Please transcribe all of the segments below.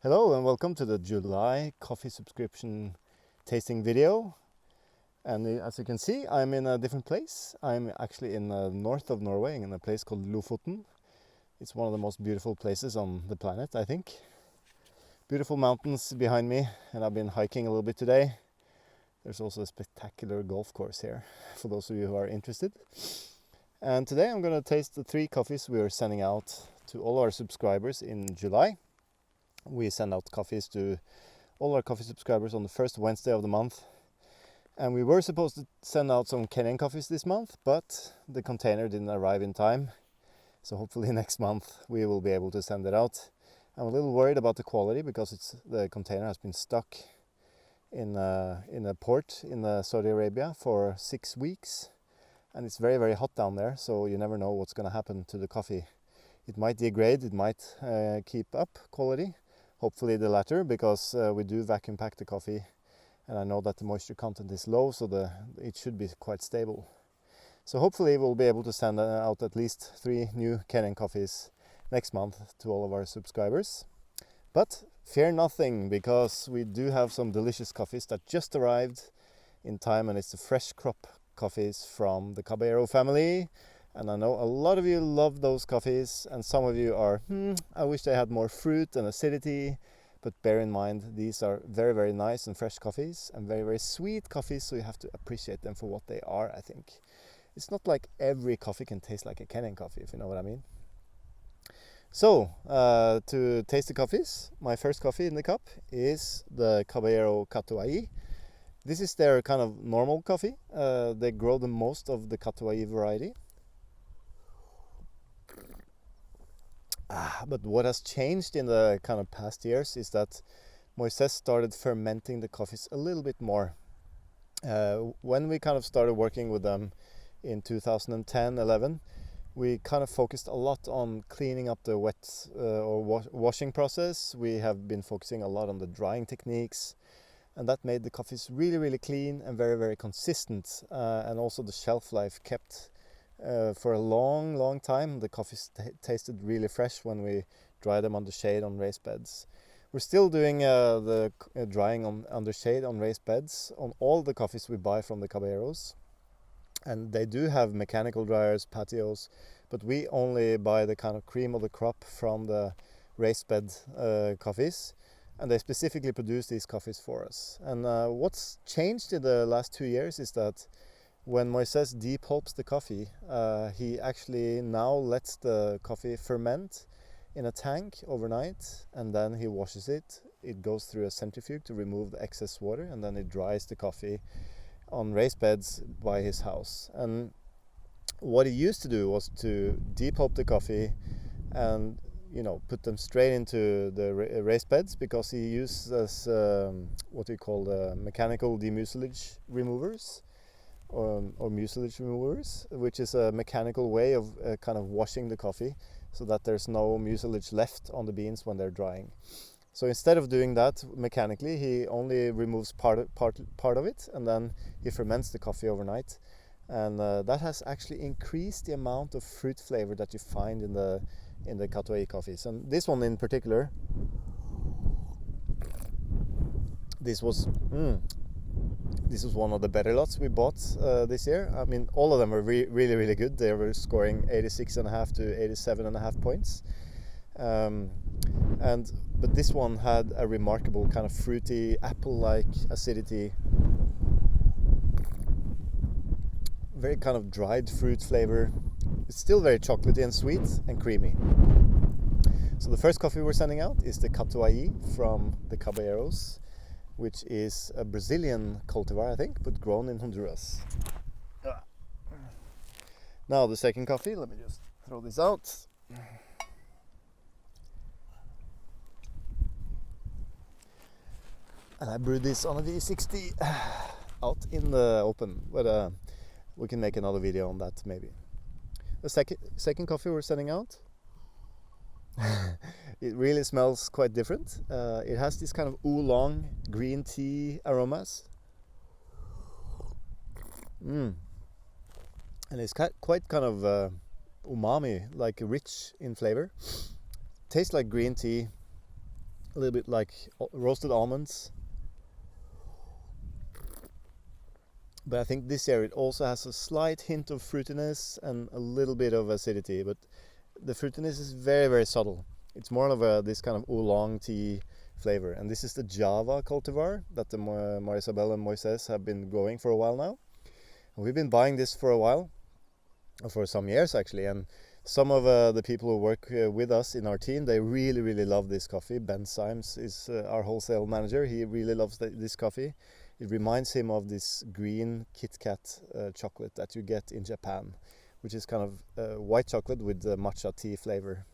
Hello and welcome to the July coffee subscription tasting video. And as you can see, I'm in a different place. I'm actually in the north of Norway in a place called Lofoten. It's one of the most beautiful places on the planet, I think. Beautiful mountains behind me, and I've been hiking a little bit today. There's also a spectacular golf course here for those of you who are interested. And today I'm going to taste the 3 coffees we are sending out to all our subscribers in July. We send out coffees to all our coffee subscribers on the first Wednesday of the month. And we were supposed to send out some Kenyan coffees this month, but the container didn't arrive in time. So hopefully next month we will be able to send it out. I'm a little worried about the quality because the container has been stuck in a port in Saudi Arabia for 6 weeks. And it's very, very hot down there, so you never know what's going to happen to the coffee. It might degrade, it might keep up quality. Hopefully the latter, because we do vacuum pack the coffee, and I know that the moisture content is low, so it should be quite stable. So hopefully we'll be able to send out at least 3 new Kenyan coffees next month to all of our subscribers. But fear nothing, because we do have some delicious coffees that just arrived in time, and it's the fresh crop coffees from the Caballero family. And I know a lot of you love those coffees, and some of you are, I wish they had more fruit and acidity. But bear in mind, these are very, very nice and fresh coffees, and very, very sweet coffees, so you have to appreciate them for what they are, I think. It's not like every coffee can taste like a Kenyan coffee, if you know what I mean. So, to taste the coffees, my first coffee in the cup is the Caballero Catuai. This is their kind of normal coffee. They grow the most of the Catuai variety. But what has changed in the kind of past years is that Moises started fermenting the coffees a little bit more. When we kind of started working with them in 2010-11, we kind of focused a lot on cleaning up the wet or washing process. We have been focusing a lot on the drying techniques, and that made the coffees really, really clean and very, very consistent. And also the shelf life kept for a long, long time. The coffees tasted really fresh when we dry them under shade on raised beds. We're still doing the drying under shade on raised beds on all the coffees we buy from the Caballeros. And they do have mechanical dryers, patios, but we only buy the kind of cream of the crop from the raised bed coffees. And they specifically produce these coffees for us. And what's changed in the last 2 years is that when Moises depulps the coffee, he actually now lets the coffee ferment in a tank overnight, and then he washes it. It goes through a centrifuge to remove the excess water, and then it dries the coffee on raised beds by his house. And what he used to do was to depulp the coffee and put them straight into the raised beds, because he uses what we call mechanical demucilage removers. Or mucilage removers, which is a mechanical way of kind of washing the coffee so that there's no mucilage left on the beans when they're drying. So instead of doing that mechanically, he only removes part of it, and then he ferments the coffee overnight. And that has actually increased the amount of fruit flavor that you find in the Catuai coffees. And this one in particular, this was one of the better lots we bought this year. I mean, all of them were really, really good. They were scoring 86.5 to 87.5 points. But this one had a remarkable kind of fruity, apple-like acidity. Very kind of dried fruit flavor. It's still very chocolatey and sweet and creamy. So the first coffee we're sending out is the Catuai from the Caballeros, which is a Brazilian cultivar, I think, but grown in Honduras. Now the second coffee, let me just throw this out. And I brewed this on a V60 out in the open, but we can make another video on that maybe. The second coffee we're sending out, it really smells quite different. It has this kind of oolong green tea aromas. And it's quite kind of umami, like rich in flavor. Tastes like green tea, a little bit like roasted almonds. But I think this year it also has a slight hint of fruitiness and a little bit of acidity, but the fruitiness is very, very subtle. It's more of this kind of oolong tea flavor. And this is the Java cultivar that the Marisabel and Moises have been growing for a while now. And we've been buying this for a while, for some years actually, and some of the people who work with us in our team, they really, really love this coffee. Ben Symes is our wholesale manager. He really loves this coffee. It reminds him of this green Kit Kat chocolate that you get in Japan, which is kind of white chocolate with matcha tea flavor.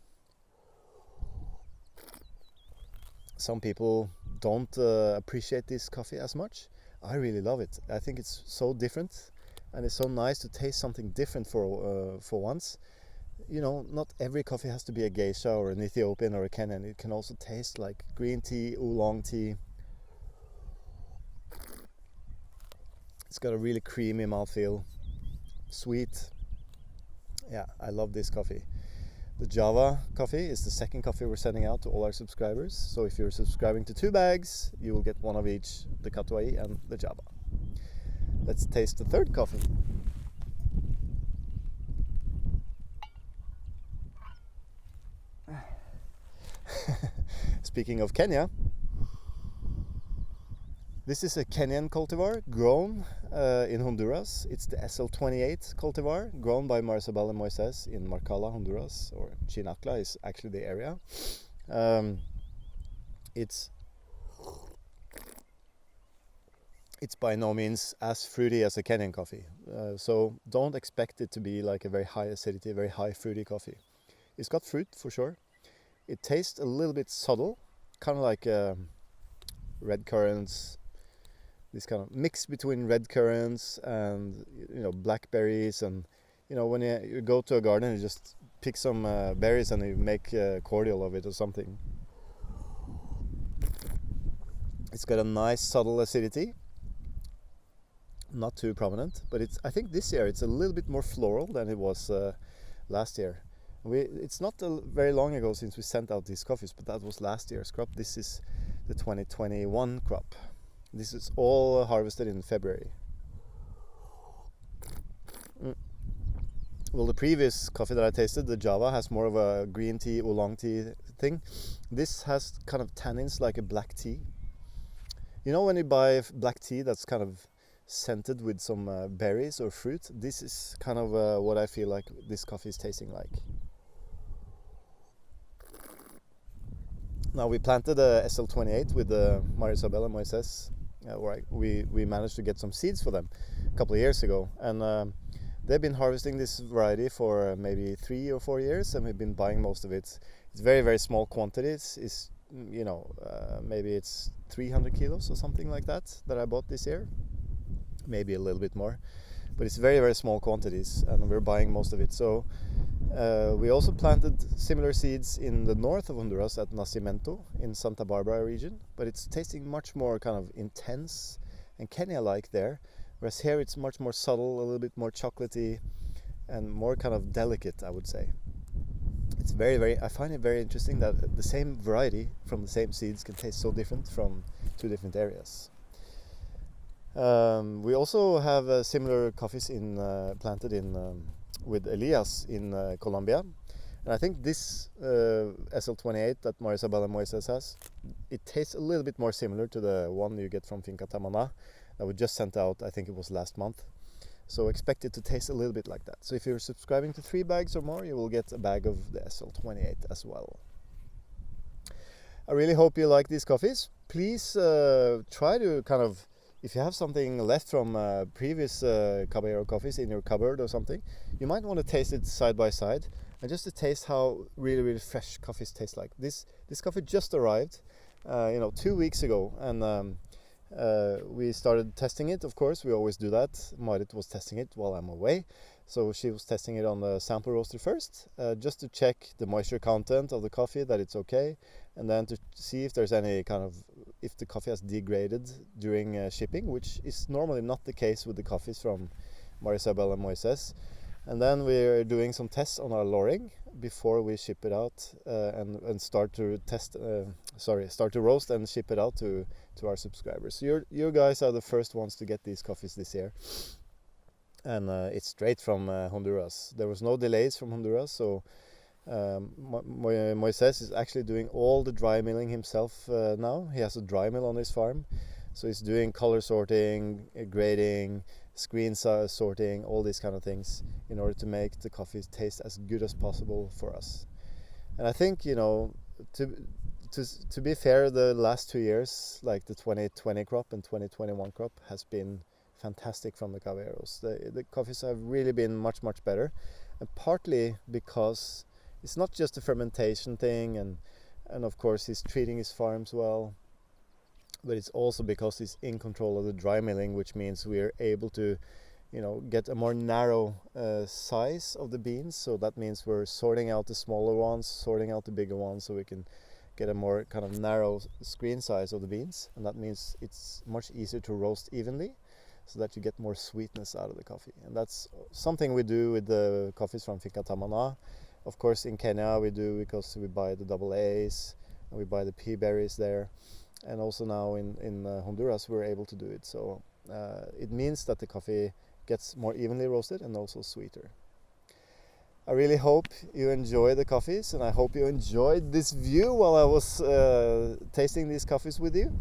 Some people don't appreciate this coffee as much. I really love it. I think it's so different, and it's so nice to taste something different for once. You know, not every coffee has to be a geisha or an Ethiopian or a Kenyan. It can also taste like green tea, oolong tea. It's got a really creamy mouthfeel, sweet. Yeah, I love this coffee. The Java coffee is the second coffee we're sending out to all our subscribers. So if you're subscribing to 2 bags, you will get one of each, the Catuai and the Java. Let's taste the third coffee. Speaking of Kenya, this is a Kenyan cultivar grown in Honduras. It's the SL28 cultivar grown by Marisabel and Moises in Marcala, Honduras, or Chinacla is actually the area. It's by no means as fruity as a Kenyan coffee, so don't expect it to be like a very high acidity, very high fruity coffee. It's got fruit for sure. It tastes a little bit subtle, kind of like red currants. This kind of mix between red currants and blackberries, and when you go to a garden, you just pick some berries and you make cordial of it or something. It's got a nice subtle acidity, not too prominent, but I think this year it's a little bit more floral than it was last year. It's not very long ago since we sent out these coffees, but that was last year's crop. This is the 2021 crop. This is all harvested in February. Well, the previous coffee that I tasted, the Java, has more of a green tea, oolong tea thing. This has kind of tannins like a black tea. You know when you buy black tea that's kind of scented with some berries or fruit? This is kind of what I feel like this coffee is tasting like. Now we planted a SL28 with Marisabel and Moises. We managed to get some seeds for them a couple of years ago, and they've been harvesting this variety for maybe 3 or 4 years, and we've been buying most of it. It's very, very small quantities. It's maybe it's 300 kilos or something like that I bought this year, maybe a little bit more, but it's very, very small quantities, and we're buying most of it. So we also planted similar seeds in the north of Honduras at Nacimiento in Santa Barbara region, but it's tasting much more kind of intense and Kenya-like there, whereas here it's much more subtle, a little bit more chocolatey and more kind of delicate, I would say. It's I find it very interesting that the same variety from the same seeds can taste so different from 2 different areas. We also have similar coffees planted with Elias in Colombia, and I think this SL28 that Marisabel and Moises has, it tastes a little bit more similar to the one you get from Finca Tamana that we just sent out. I think it was last month, so expect it to taste a little bit like that. So if you're subscribing to 3 bags or more, you will get a bag of the SL28 as well. I really hope you like these coffees. Please try to kind of, if you have something left from previous Caballero coffees in your cupboard or something, you might want to taste it side by side, and just to taste how really, really fresh coffees taste like. This coffee just arrived 2 weeks ago, and we started testing it. Of course, we always do that. Marit was testing it while I'm away, so she was testing it on the sample roaster first, just to check the moisture content of the coffee, that it's okay, and then to see if there's any kind of, if the coffee has degraded during shipping, which is normally not the case with the coffees from Marisabel and Moises. And then we're doing some tests on our loring before we ship it out and start to start to roast and ship it out to our subscribers. So you guys are the first ones to get these coffees this year. And it's straight from Honduras. There was no delays from Honduras, so Moises is actually doing all the dry milling himself now. He has a dry mill on his farm, so he's doing color sorting, grading, screen sorting, all these kind of things in order to make the coffee taste as good as possible for us. And I think, you know, to be fair, the last 2 years, like the 2020 crop and 2021 crop, has been fantastic from the Caballeros. The coffees have really been much better, and partly because it's not just a fermentation thing, and of course he's treating his farms well, but it's also because he's in control of the dry milling, which means we're able to, you know, get a more narrow size of the beans. So that means we're sorting out the smaller ones, sorting out the bigger ones, so we can get a more kind of narrow screen size of the beans, and that means it's much easier to roast evenly, so that you get more sweetness out of the coffee. And that's something we do with the coffees from Finca Tamana. Of course, in Kenya we do, because we buy the double A's and we buy the pea berries there, and also now in Honduras we're able to do it. So it means that the coffee gets more evenly roasted and also sweeter. I really hope you enjoy the coffees, and I hope you enjoyed this view while I was tasting these coffees with you.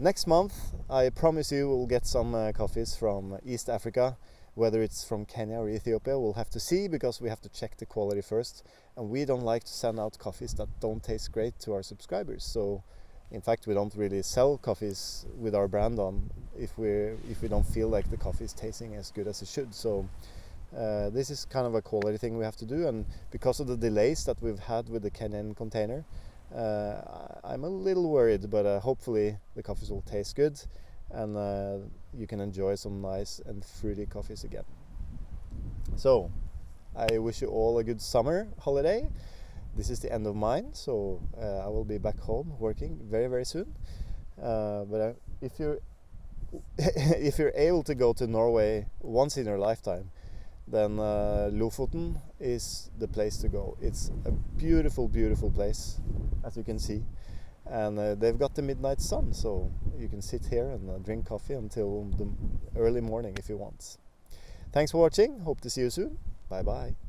Next month, I promise you, we'll get some coffees from East Africa. Whether it's from Kenya or Ethiopia, we'll have to see, because we have to check the quality first. And we don't like to send out coffees that don't taste great to our subscribers. So, in fact, we don't really sell coffees with our brand on if we don't feel like the coffee is tasting as good as it should. So, this is kind of a quality thing we have to do. And because of the delays that we've had with the Kenyan container, I'm a little worried, but hopefully the coffees will taste good, and you can enjoy some nice and fruity coffees again. So I wish you all a good summer holiday. This is the end of mine, so I will be back home working very soon. But if you're able to go to Norway once in your lifetime, then Lofoten is the place to go. It's a beautiful place, as you can see, and they've got the midnight sun, so you can sit here and drink coffee until the early morning if you want. Thanks for watching. Hope to see you soon. Bye bye.